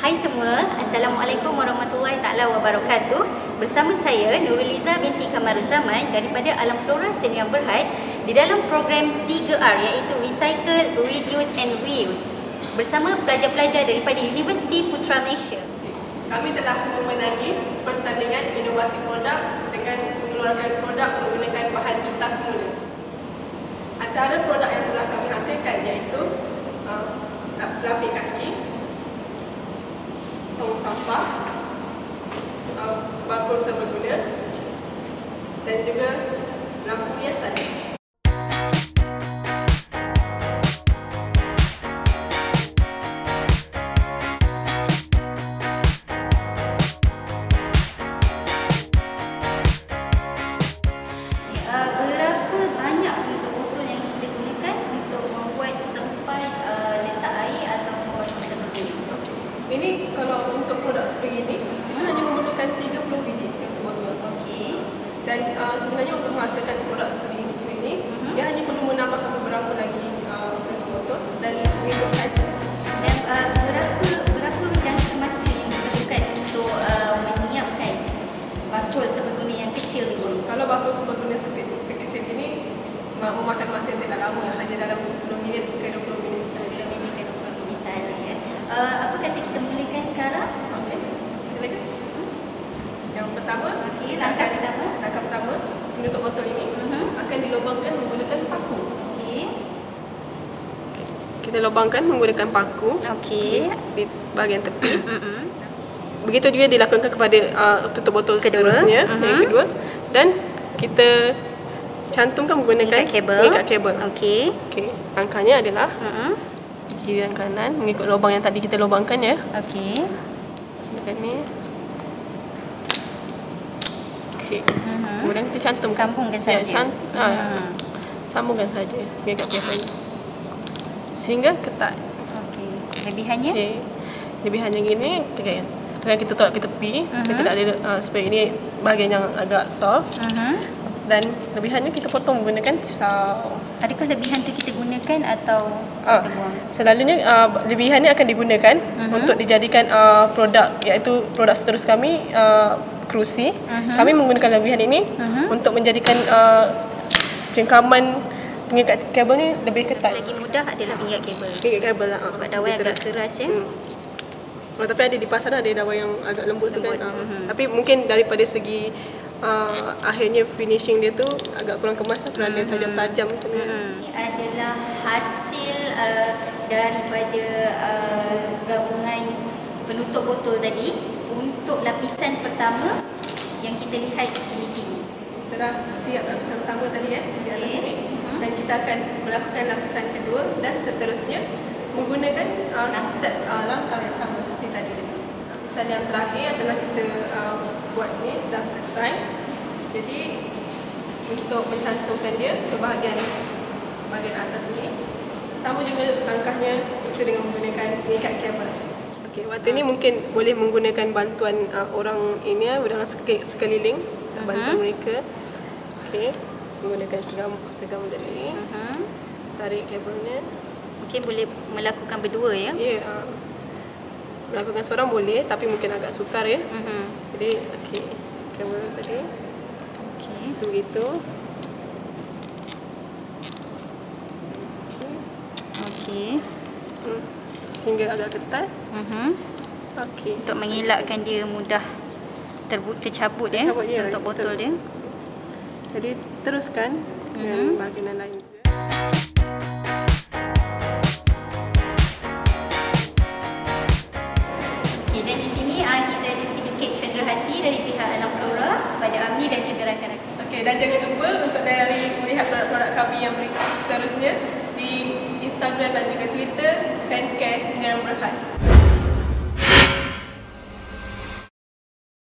Hai semua, Assalamualaikum warahmatullahi taala wabarakatuh. Bersama saya Nuruliza binti Kamaruzaman daripada Alam Flora Sdn Berhad di dalam program 3R iaitu Recycle, Reduce and Reuse bersama pelajar-pelajar daripada Universiti Putra Malaysia. Kami telah memenangi pertandingan inovasi produk dengan mengeluarkan produk menggunakan bahan kertas semula. Antara produk yang telah kami hasilkan iaitu pelapik kaki, tong sampah, bakul serbaguna dan juga lampu hiasan. Berapa banyak botol-botol yang kita gunakan untuk membuat tempat letak air atau pembagi serbaguna? Ini kalau untuk produk sebegini, kita hanya memerlukan 30 biji untuk botol. Okey. Dan sebenarnya untuk menghasilkan produk seperti ini, dia hanya perlu menambahkan beberapa lagi untuk botol dan mengikut saiz. Dan berapa jangka masa yang diperlukan untuk menyiapkan bakul serbaguna yang kecil begini? Kalau bakul serbaguna sekecil ini memakan masa yang tidak lama, hanya dalam 10 minit ke 20 minit sahaja. 10 minit ke 20 minit sahaja ya. Apa kata kita mulakan sekarang? Okey, silakan. Yang pertama, Okey, langkah pertama penutup botol ini akan dilubangkan menggunakan paku. Okey. Kita lubangkan menggunakan paku Okey. di bahagian tepi. Begitu juga dilakukan kepada tutup botol seterusnya, yang kedua, dan kita cantumkan menggunakan pengikat kabel. Okey. Okey, langkahnya adalah kiri dan kanan mengikut lubang yang tadi kita lubangkan ya. Okey. Dekat ni. Okey. Kemudian kita cantumkan. Sambungkan saja. Sambungkan saja pengikat kabel sehingga ketat. Okey. Lebihannya? Okey. Lebihannya gini, akan kita tolak ke tepi supaya tidak ada supaya ini bahagian yang agak soft. Dan lebihannya kita potong menggunakan pisau. Adakah lebihan tu kita gunakan atau kita buang? Selalunya lebihannya akan digunakan untuk dijadikan produk, iaitu produk seterus kami, kerusi. Kami menggunakan lebihan ini untuk menjadikan jengkaman pengikat kabel ni lebih ketat. Lagi mudah adalah pengikat kabel. Pengikat kabel lah. Sebab dawai agak keras ya. Tapi ada di pasaran ada dawai yang agak lembut tu kan. Tapi mungkin daripada segi akhirnya finishing dia tu agak kurang kemas kerana dia tajam-tajam macam ni. Ini adalah hasil daripada gabungan penutup botol tadi untuk lapisan pertama yang kita lihat di sini. Setelah siap lapisan pertama tadi di atas sini, dan kita akan melakukan lapisan kedua dan seterusnya menggunakan langkah yang sama seperti tadi. Lapisan yang terakhir adalah kita buat ni sudah selesai. Jadi untuk mencantumkan dia ke bahagian atas ni, sama juga langkahnya itu dengan menggunakan pengikat kabel. Okey, waktu ni mungkin boleh menggunakan bantuan orang ini dalam sekeliling, bantu mereka. Okey, menggunakan segam tadi. Tarik kabelnya. Mungkin boleh melakukan berdua ya? Ya, melakukan seorang boleh tapi mungkin agak sukar ya. Jadi okey, kabel tadi. Okey, begitu. Okey. Sehingga agak ketat. Okey. Untuk mengelakkan dia mudah tercabut ya untuk botol dia. Jadi teruskan dengan bahagian lain juga. Dan di sini kita ada sedikit cenderahati dari pihak Alam Flora kepada Ami dan juga rakan-rakan. Okey, dan jangan lupa untuk melihat produk-produk kami yang seterusnya di Instagram dan juga Twitter 10Care Sdn Berhad.